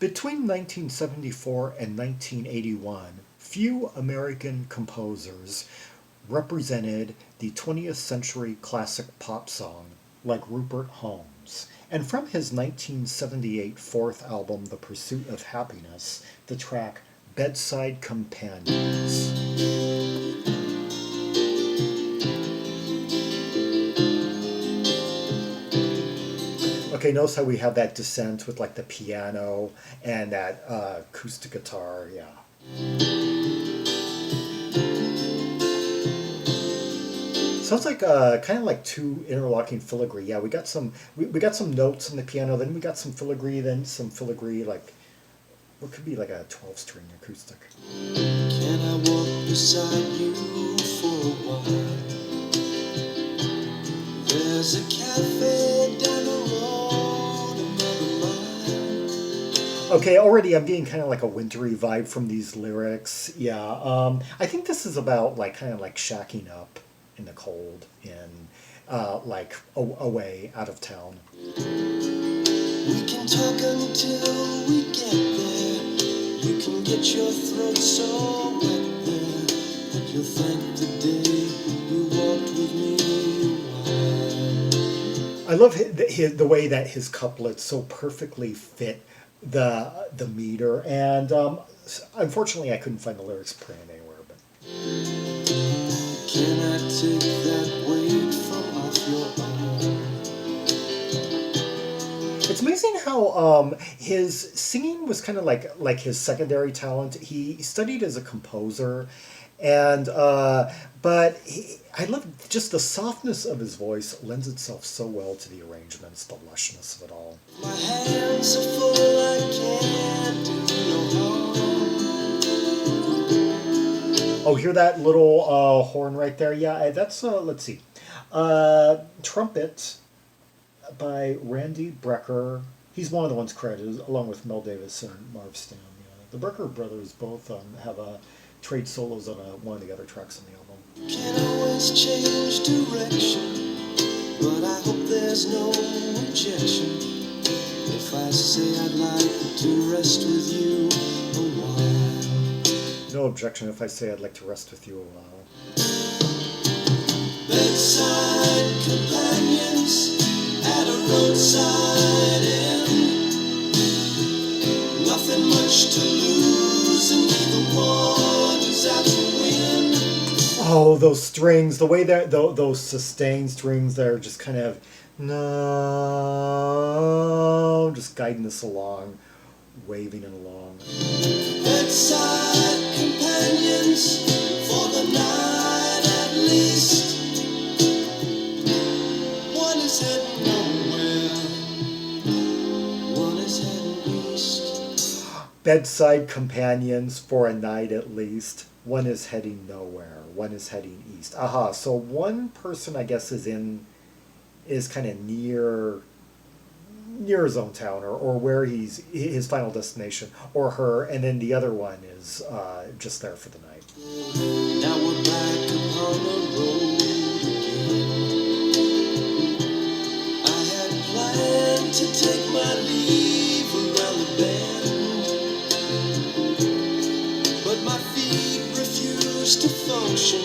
Between 1974 and 1981, few American composers represented the 20th century classic pop song like Rupert Holmes. And from his 1978 fourth album, The Pursuit of Happiness, the track Bedside Companions. Okay, notice how we have that descent with like the piano and that acoustic guitar, yeah. Sounds like kind of like two interlocking filigree. Yeah, we got some notes on the piano, then we got some filigree, then some filigree, like what could be like a 12-string acoustic. Can I walk beside you for a while? There's a cafe down the road another mile. Okay, already I'm getting kind of like a wintry vibe from these lyrics. Yeah, I think this is about like kind of like shacking up in the cold in like away out of town. We can talk until we get there. You can get your throat so wet there that you'll thank the day you walked with me a while. I love the way that his couplets so perfectly fit the meter, and unfortunately I couldn't find the lyrics printed anywhere. But can I take that weight from off your arm? it's amazing how his singing was kind of like his secondary talent. He studied as a composer, and I love just the softness of his voice lends itself so well to the arrangements, the lushness of it all. My hands are full, I can't do no harm. Oh, hear that little horn right there? Yeah, that's let's see, trumpet by Randy Brecker. He's one of the ones credited, along with Mel Davis and Marv Stam. Yeah. The Brecker brothers both have trade solos on one of the other tracks on the album. Can always change direction, but I hope there's no objection if I say I'd like to rest with you a while. No objection if I say I'd like to rest with you a while. Bedside companions at a roadside inn. Nothing much to lose and neither one is out to win. Oh, those strings, the way that those sustained strings that are just kind of no, just guiding us along, waving it along. Bedside companions for the night at least. One is heading nowhere, one is heading east. Bedside companions for a night at least. One is heading nowhere, one is heading east. Aha, so one person I guess is kind of near his own town, or where he's his final destination, or her, and then the other one is just there for the night. Now we're back upon the road again. I had planned to take my leave around the bend, but my feet refused to function.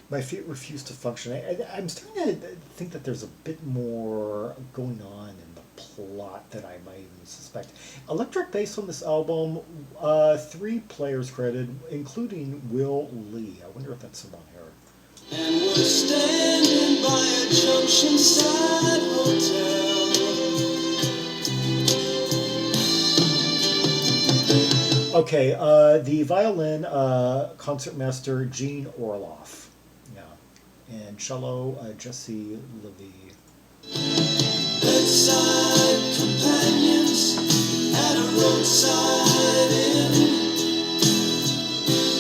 My feet refuse to function. I'm starting to think that there's a bit more going on in the plot than I might even suspect. Electric bass on this album, 3 players credited, including Will Lee. I wonder if that's him on here. And we're standing by a junction side hotel. Okay, the violin concertmaster Gene Orloff. And cello, Jesse Levy. Bedside companions at a roadside inn.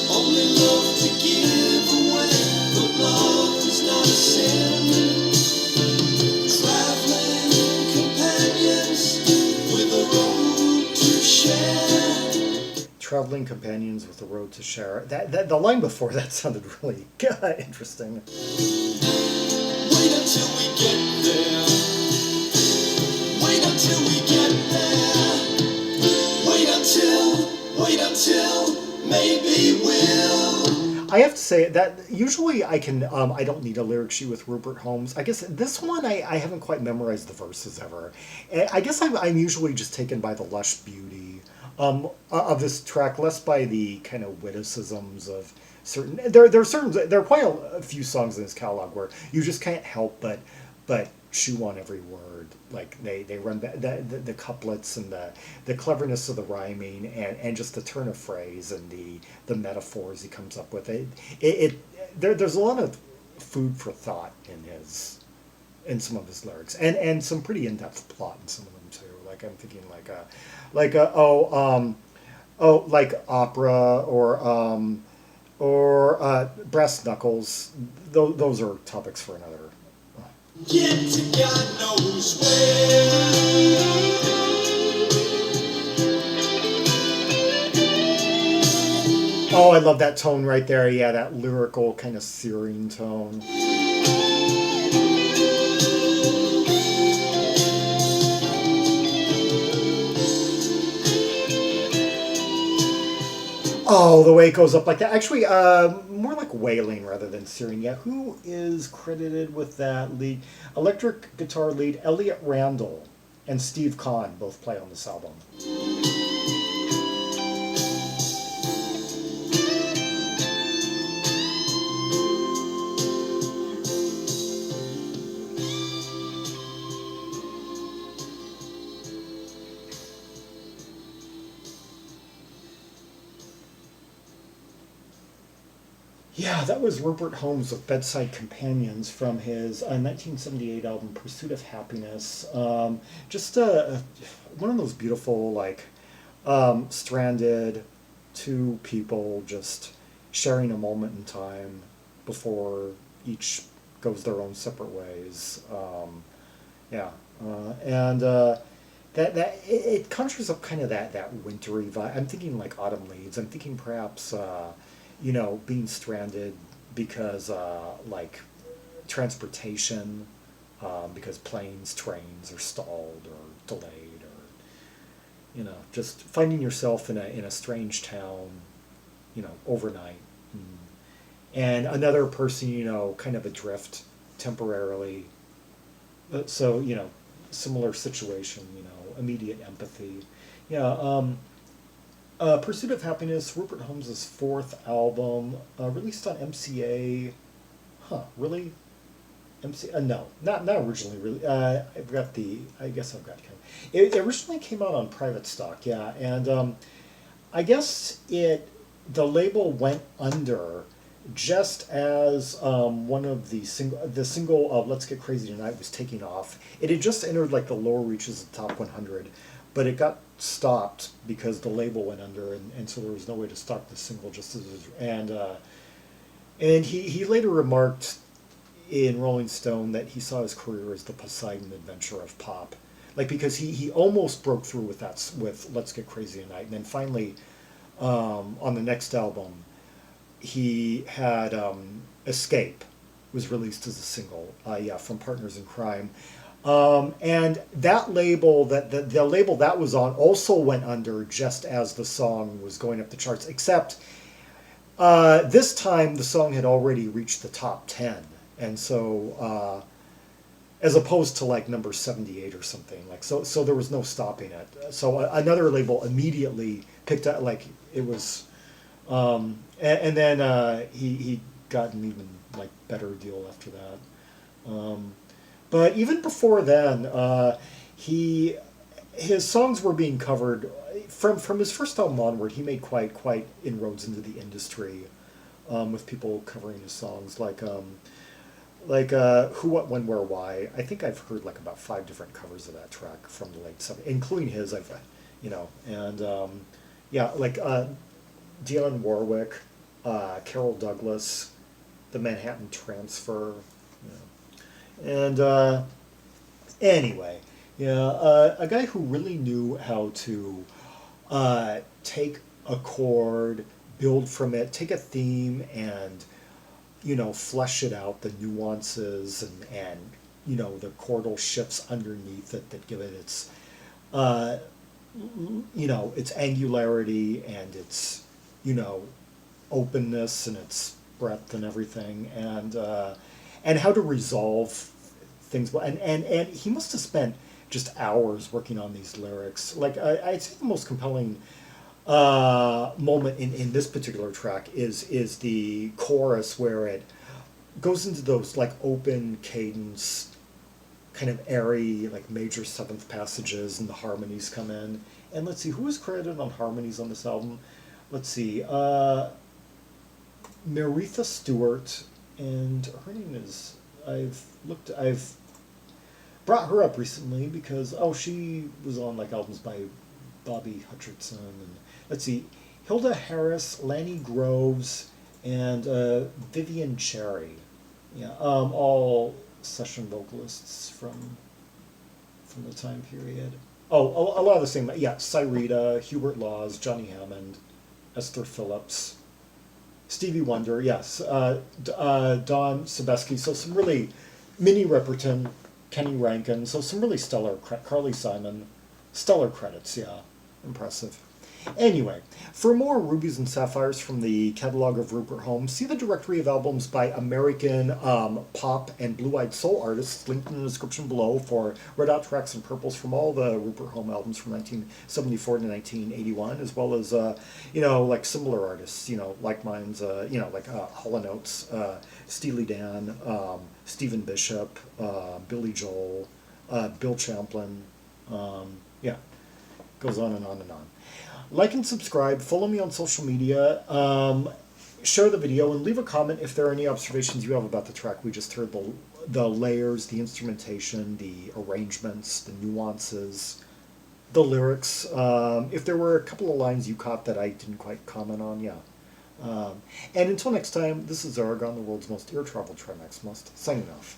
Only love to give away, but love is not a sin. Traveling companions with a road to share. Traveling companions with a road to share. That the line before that sounded really interesting. Wait until we get there. Wait until we get there. I have to say that usually I can I don't need a lyric sheet with Rupert Holmes. I guess this one I haven't quite memorized the verses ever. I guess I'm usually just taken by the lush beauty of this track, less by the kind of witticisms of certain. There are quite a few songs in this catalog where you just can't help but chew on every word. Like they run back the couplets and the cleverness of the rhyming and just the turn of phrase and the metaphors he comes up with. There's a lot of food for thought in some of his lyrics and some pretty in depth plot in some of them too. Like I'm thinking like opera or brass knuckles. Those are topics for another. Get to God knows where. Oh, I love that tone right there. Yeah, that lyrical kind of searing tone. Oh, the way it goes up like that. Actually, more like wailing rather than searing. Yeah, who is credited with that lead? Electric guitar lead Elliot Randall and Steve Kahn both play on this album. Yeah, that was Rupert Holmes with Bedside Companions from his 1978 album Pursuit of Happiness. Just one of those beautiful, like, stranded two people just sharing a moment in time before each goes their own separate ways. Yeah, and it conjures up kind of that wintry vibe. I'm thinking like autumn leaves. I'm thinking perhaps being stranded because like transportation, because planes, trains are stalled or delayed, or just finding yourself in a strange town, overnight, and another person kind of adrift temporarily. So similar situation, immediate empathy. Yeah. Pursuit of Happiness, Rupert Holmes' fourth album, released on MCA. Huh, really? MC? No, not originally. Really, I've got the. I guess I've got. It originally came out on Private Stock, yeah, and I guess the label went under just as one of the single of Let's Get Crazy Tonight was taking off. It had just entered like the lower reaches of the top 100, but it got stopped because the label went under, and so there was no way to stock the single just as and he later remarked in Rolling Stone that he saw his career as the Poseidon Adventure of pop, like because he almost broke through with Let's Get Crazy Tonight, and then finally on the next album he had Escape was released as a single, from Partners in Crime. And that label, the label that was on, also went under just as the song was going up the charts. Except this time the song had already reached the top 10, and so as opposed to like number 78 or something, like so there was no stopping it. So another label immediately picked up, like it was, and then he got an even like better deal after that. But even before then, his songs were being covered from his first album onward. He made quite inroads into the industry, with people covering his songs like Who, What, When, Where, Why. I think I've heard like about 5 different covers of that track from the late 70s, including his. Like Dionne Warwick, Carol Douglas, the Manhattan Transfer. And anyway, a guy who really knew how to take a chord, build from it, take a theme, and flesh it out, the nuances and the chordal shifts underneath it that give it its its angularity and its openness and its breadth and everything, and how to resolve things well. And he must have spent just hours working on these lyrics. Like I'd say the most compelling moment in this particular track is the chorus where it goes into those like open cadence, kind of airy, like major seventh passages, and the harmonies come in. And let's see, who is credited on harmonies on this album? Let's see, Maritha Stewart, and her name is, I've brought her up recently because, oh, she was on like albums by Bobby Hutcherson, and let's see, Hilda Harris, Lanny Groves, and Vivian Cherry. Yeah, all session vocalists from the time period. Oh, a lot of the same. Yeah, Cyrita, Hubert Laws, Johnny Hammond, Esther Phillips, Stevie Wonder. Yes, Don Sebesky. So some really, Minnie Riperton, Kenny Rankin. So some really stellar. Carly Simon, stellar credits. Yeah, impressive. Anyway, for more Rubies and Sapphires from the catalog of Rupert Holmes, see the directory of albums by American pop and blue-eyed soul artists linked in the description below for Red Hot Tracks and Purples from all the Rupert Holmes albums from 1974 to 1981, as well as, like similar artists, like mine's, like Hall & Oates, Steely Dan, Stephen Bishop, Billy Joel, Bill Champlin, yeah, goes on and on and on. Like and subscribe, follow me on social media, share the video, and leave a comment if there are any observations you have about the track we just heard, the layers, the instrumentation, the arrangements, the nuances, the lyrics. If there were a couple of lines you caught that I didn't quite comment on, yeah. And until next time, this is Zaragon, the world's most ear-traveled Trimax Must, signing off.